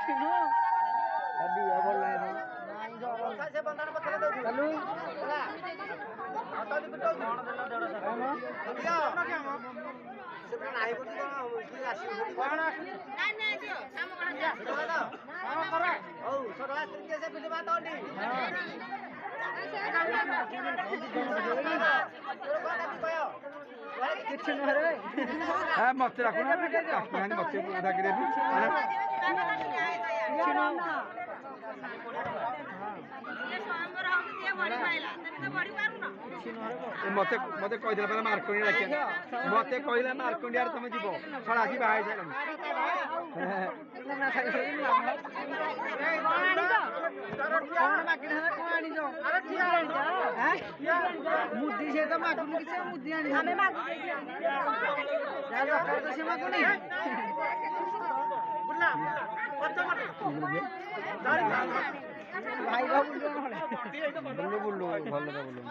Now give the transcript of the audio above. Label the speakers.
Speaker 1: tadi ya boleh nih saya bantar pakai itu lalu atau di betul iya sebenarnya naik itu kan mesti asli naik naik itu sama kerja sama kerja oh saudara kerja saya pilih mata nih मत रखो ना मत उठा के मत मत कहीदे पे मार्कंडिया रखे मत कहले मार्कंडिया तुम जीव छड़ा आसी बाहर मुद्दी से तो मागुनी किसी मुद्दी आनी हमें मागुनी तो से मागुनी बुल्ला बच्चा मत भाई बाबू बुल्लू बुल्लू भल बुल्लू